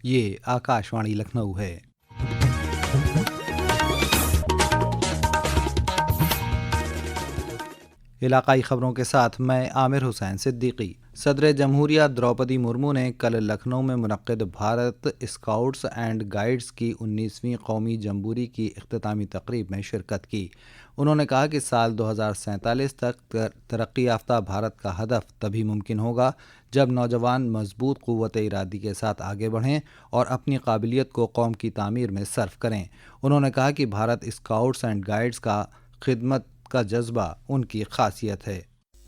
یہ آکاشوانی لکھنؤ ہے۔ علاقائی خبروں کے ساتھ میں عامر حسین صدیقی۔ صدر جمہوریہ دروپدی مرمو نے کل لکھنؤ میں منعقد بھارت اسکاؤٹس اینڈ گائیڈز کی 19ویں قومی جمبوری کی اختتامی تقریب میں شرکت کی۔ انہوں نے کہا کہ سال 2047 تک ترقی یافتہ بھارت کا ہدف تبھی ممکن ہوگا جب نوجوان مضبوط قوت ارادی کے ساتھ آگے بڑھیں اور اپنی قابلیت کو قوم کی تعمیر میں صرف کریں۔ انہوں نے کہا کہ بھارت اسکاؤٹس اینڈ گائیڈز کا خدمت کا جذبہ ان کی خاصیت ہے۔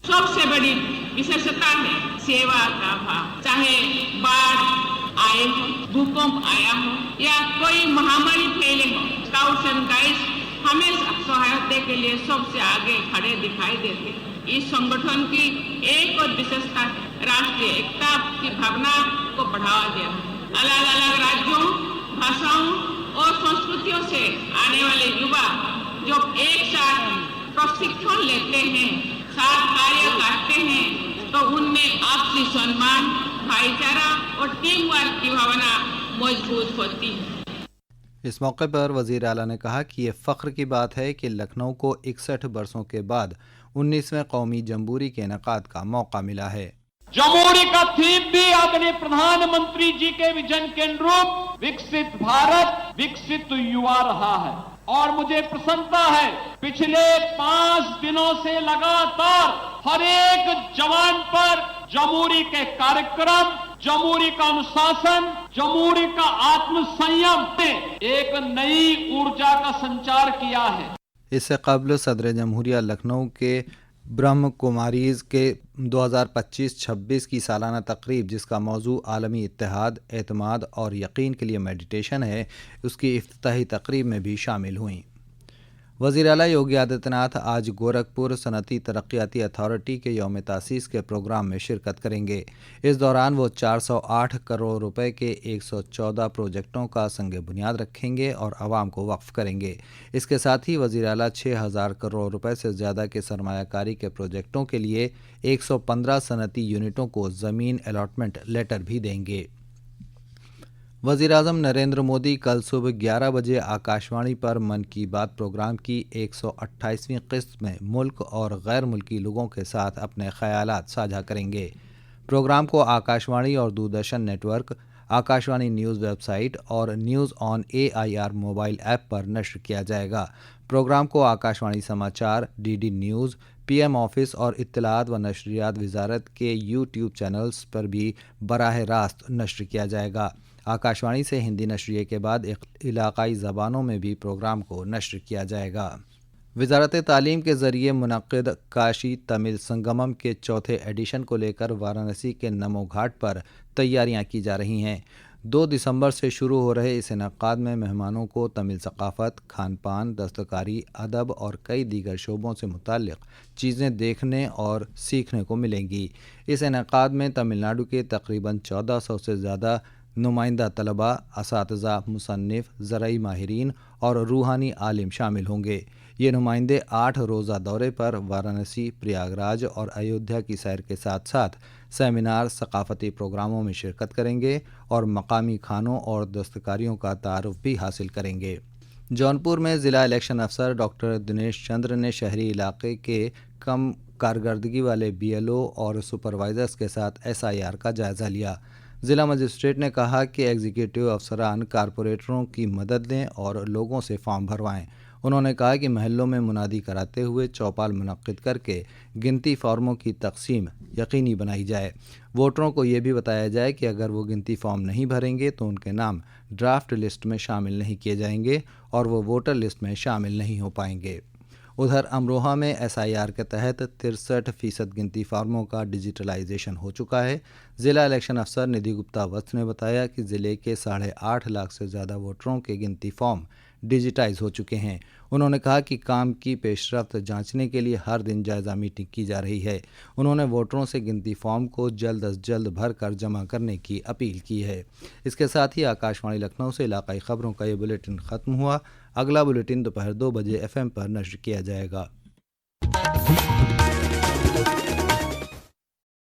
سب سے بڑی وشیشتا ہے سیوا کا بھاو، چاہے باڑھ آئے ہو، بھوکمپ آیا ہو یا کوئی مہاماری پھیلے ہو، اسکاؤٹس اینڈ گائیڈز ہمیشہ سہایتا کے لیے سب سے آگے کھڑے دکھائی دیتے۔ اس سنگٹھن کی ایک اور وشیشتا ہے راشٹریہ ایکتا کی بھاونا کو بڑھاوا دینا۔ الگ الگ راجیوں، بھاشاؤں اور سنسکرتیوں سے آنے والے یوا جو ایک ساتھ پرشکشن لیتے ہیں، ساتھ کاریہ کرتے ہیں، تو ان میں آپسی سنمان، بھائی چارہ اور ٹیم ورک کی بھاونا مضبوط ہوتی ہے۔ اس موقع پر وزیر اعلیٰ نے کہا کہ یہ فخر کی بات ہے کہ لکھنؤ کو 61 برسوں کے بعد 19ویں قومی جمبوری کے انعقاد کا موقع ملا ہے۔ جمہوری کا تھیم بھی آدرنیہ پردھان منتری جی کے ویژن کے انوروپ وکست بھارت وکست یوا رہا ہے، اور مجھے پرسنتا ہے پچھلے 5 دنوں سے لگاتار ہر ایک جوان پر جمہوری کے کارکرم، جمہوری کا انوشاسن، جمہوری کا آتم سنیم نے ایک نئی ارجا کا سنچار کیا ہے۔ اس سے قبل صدر جمہوریہ لکھنؤ کے برہم کماریز کے 2025-26 کی سالانہ تقریب، جس کا موضوع عالمی اتحاد، اعتماد اور یقین کے لیے میڈیٹیشن ہے، اس کی افتتاحی تقریب میں بھی شامل ہوئیں۔ وزیر اعلیٰ یوگی آدتیہ ناتھ آج گورکھپور صنعتی ترقیاتی اتھارٹی کے یوم تاسیس کے پروگرام میں شرکت کریں گے۔ اس دوران وہ 408 کروڑ روپے کے 114 پروجیکٹوں کا سنگ بنیاد رکھیں گے اور عوام کو وقف کریں گے۔ اس کے ساتھ ہی وزیر اعلیٰ 6000 کروڑ روپے سے زیادہ کے سرمایہ کاری کے پروجیکٹوں کے لیے 115 صنعتی یونٹوں کو زمین الاٹمنٹ لیٹر بھی دیں گے۔ وزیر اعظم نریندر مودی کل صبح 11 بجے آکاشوانی پر من کی بات پروگرام کی 128ویں قسط میں ملک اور غیر ملکی لوگوں کے ساتھ اپنے خیالات ساجھا کریں گے۔ پروگرام کو آکاشوانی اور Doordarshan network, Akashvani news website اور news on AIR mobile app پر نشر کیا جائے گا۔ پروگرام کو آکاشوانی سماچار، DD نیوز، PM آفس اور اطلاعات و نشریات وزارت کے YouTube چینلز پر بھی براہ راست نشر کیا جائے گا۔ آکاشوانی سے ہندی نشریے کے بعد علاقائی زبانوں میں بھی پروگرام کو نشر کیا جائے گا۔ وزارت تعلیم کے ذریعے منعقد کاشی تمل سنگمم کے چوتھے ایڈیشن کو لے کر وارانسی کے نمو گھاٹ پر تیاریاں کی جا رہی ہیں۔ 2 دسمبر سے شروع ہو رہے اس انعقاد میں مہمانوں کو تمل ثقافت، کھان پان، دستکاری، ادب اور کئی دیگر شعبوں سے متعلق چیزیں دیکھنے اور سیکھنے کو ملیں گی۔ اس انعقاد میں تمل ناڈو کے تقریباً 1400 سے زیادہ نمائندہ طلباء، اساتذہ، مصنف، زرعی ماہرین اور روحانی عالم شامل ہوں گے۔ یہ نمائندے 8 روزہ دورے پر وارانسی، پریاگ راج اور ایودھیا کی سیر کے ساتھ ساتھ سیمینار، ثقافتی پروگراموں میں شرکت کریں گے اور مقامی کھانوں اور دستکاریوں کا تعارف بھی حاصل کریں گے۔ جونپور میں ضلع الیکشن افسر ڈاکٹر دنیش چندر نے شہری علاقے کے کم کارکردگی والے BLO اور سپروائزرز کے ساتھ SIR کا جائزہ لیا۔ ضلع مجسٹریٹ نے کہا کہ ایگزیکٹو افسران کارپوریٹروں کی مدد لیں اور لوگوں سے فارم بھروائیں۔ انہوں نے کہا کہ محلوں میں منادی کراتے ہوئے چوپال منعقد کر کے گنتی فارموں کی تقسیم یقینی بنائی جائے۔ ووٹروں کو یہ بھی بتایا جائے کہ اگر وہ گنتی فارم نہیں بھریں گے تو ان کے نام ڈرافٹ لسٹ میں شامل نہیں کیے جائیں گے اور وہ ووٹر لسٹ میں شامل نہیں ہو پائیں گے۔ ادھر امروہہ میں SIR کے تحت 63% گنتی فارموں کا ڈیجیٹلائزیشن ہو چکا ہے۔ ضلع الیکشن افسر ندھی گپتا وتس نے بتایا کہ ضلع کے 8.5 لاکھ سے زیادہ ووٹروں کے گنتی فارم ڈیجیٹائز ہو چکے ہیں۔ انہوں نے کہا کہ کام کی پیش رفت جانچنے کے لیے ہر دن جائزہ میٹنگ کی جا رہی ہے۔ انہوں نے ووٹروں سے گنتی فارم کو جلد از جلد بھر کر جمع کرنے کی اپیل کی ہے۔ اس کے ساتھ ہی آکاشوانی لکھنؤ سے علاقائی خبروں کا یہ بلیٹن ختم ہوا۔ اگلا بلیٹن دوپہر 2 بجے FM پر نشر کیا جائے گا۔